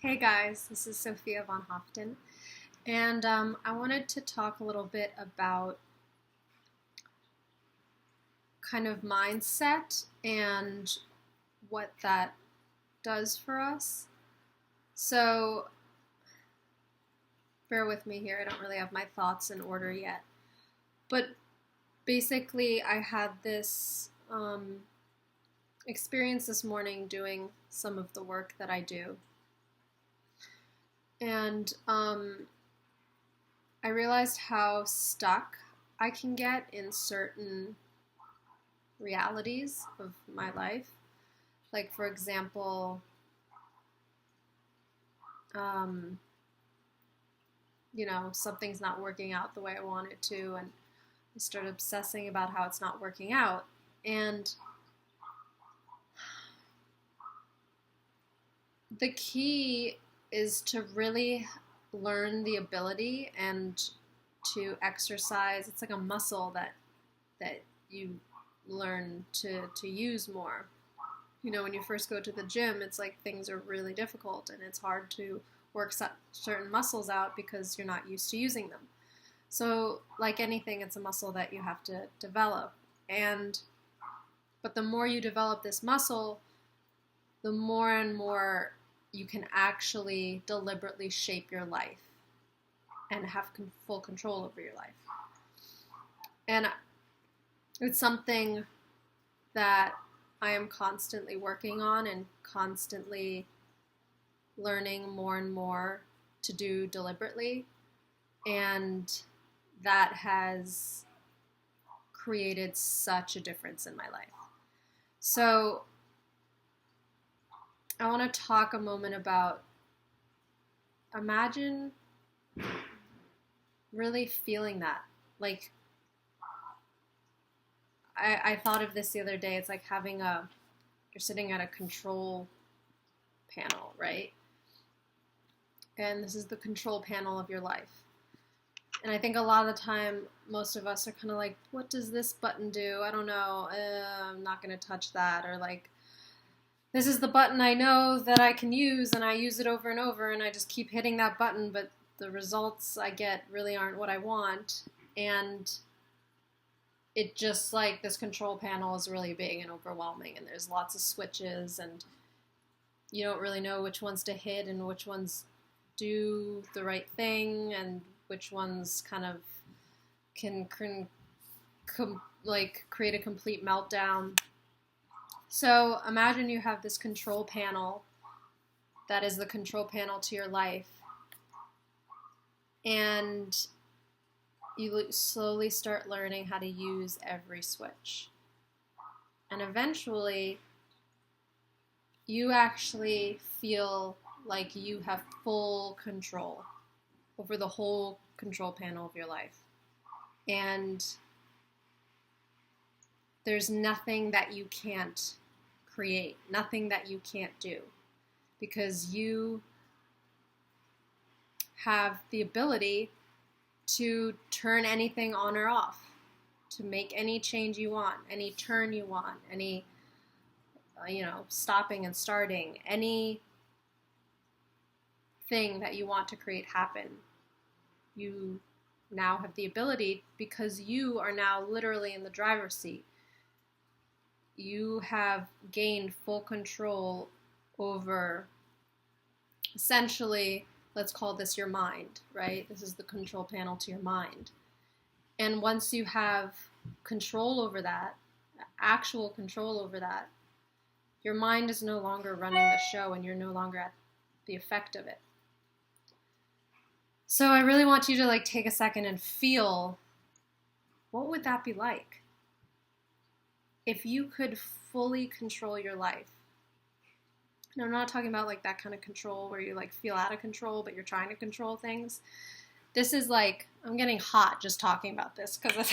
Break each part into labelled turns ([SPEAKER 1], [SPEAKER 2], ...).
[SPEAKER 1] Hey guys, this is Sophia von Hoften, and I wanted to talk a little bit about kind of mindset and what that does for us. So, bear with me here, I don't really have my thoughts in order yet. But basically, I had this experience this morning doing some of the work that I do. And I realized how stuck I can get in certain realities of my life. Like, for example, something's not working out the way I want it to, and I start obsessing about how it's not working out. And the key is to really learn the ability and to exercise. It's like a muscle that you learn to use more. When you first go to the gym, it's like things are really difficult and it's hard to work certain muscles out because you're not used to using them. So, like anything, it's a muscle that you have to develop. But the more you develop this muscle, the more and more you can actually deliberately shape your life and have full control over your life. And it's something that I am constantly working on and constantly learning more and more to do deliberately. And that has created such a difference in my life. So I want to talk a moment about, imagine really feeling that. Like, I thought of this the other day. It's like you're sitting at a control panel, right? And this is the control panel of your life. And I think a lot of the time, most of us are kind of like, what does this button do? I don't know. I'm not going to touch that. Or like, this is the button I know that I can use, and I use it over and over, and I just keep hitting that button, but the results I get really aren't what I want. And it just like this control panel is really big and overwhelming, and there's lots of switches, and you don't really know which ones to hit and which ones do the right thing and which ones kind of can create a complete meltdown. So imagine you have this control panel that is the control panel to your life, and you slowly start learning how to use every switch. And eventually, you actually feel like you have full control over the whole control panel of your life. And there's nothing that you can't create, nothing that you can't do, because you have the ability to turn anything on or off, to make any change you want, any turn you want, any, stopping and starting, any thing that you want to create happen. You now have the ability, because you are now literally in the driver's seat. You have gained full control over, essentially, let's call this your mind, right? This is the control panel to your mind. And once you have control over that, actual control over that, your mind is no longer running the show, and you're no longer at the effect of it. So I really want you to take a second and feel, what would that be like if you could fully control your life? And I'm not talking about that kind of control where you feel out of control, but you're trying to control things. This is I'm getting hot just talking about this, because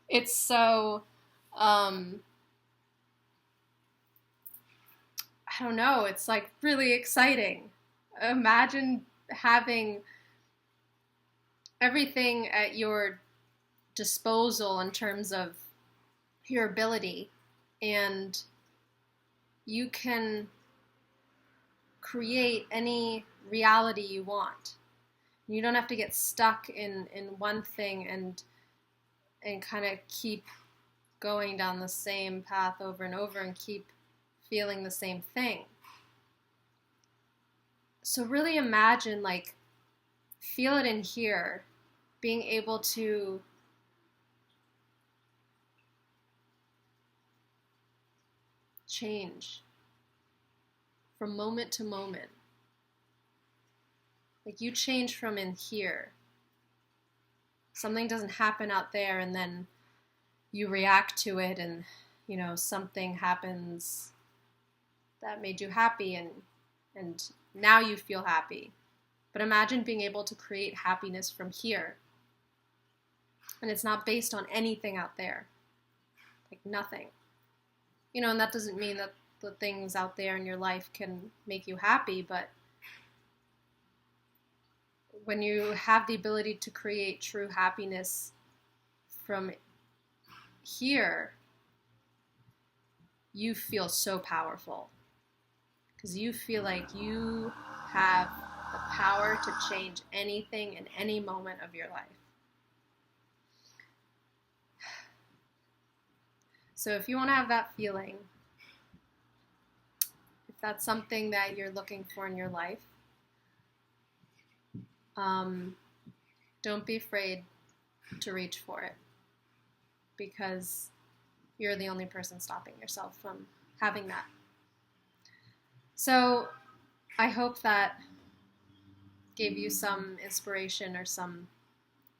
[SPEAKER 1] it's so, I don't know, it's really exciting. Imagine having everything at your disposal in terms of your ability, and you can create any reality you want. You don't have to get stuck in one thing and kind of keep going down the same path over and over and keep feeling the same thing. So really imagine, like, feel it in here, being able to change from moment to moment. Like, you change from in here. Something doesn't happen out there and then you react to it and, you know, something happens that made you happy and now you feel happy. But imagine being able to create happiness from here. And it's not based on anything out there. Like, nothing. You know, and that doesn't mean that the things out there in your life can make you happy, but when you have the ability to create true happiness from here, you feel so powerful. Because you feel like you have the power to change anything in any moment of your life. So if you want to have that feeling, if that's something that you're looking for in your life, don't be afraid to reach for it, because you're the only person stopping yourself from having that. So I hope that gave you some inspiration or some,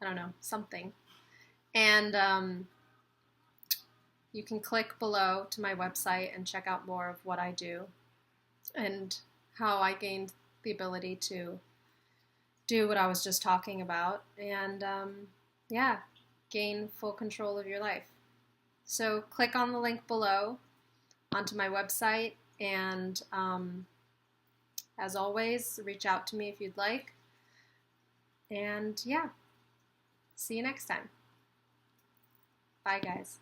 [SPEAKER 1] I don't know, something. And you can click below to my website and check out more of what I do and how I gained the ability to do what I was just talking about, and yeah, gain full control of your life. So click on the link below onto my website, and as always, reach out to me if you'd like. And yeah, see you next time. Bye, guys.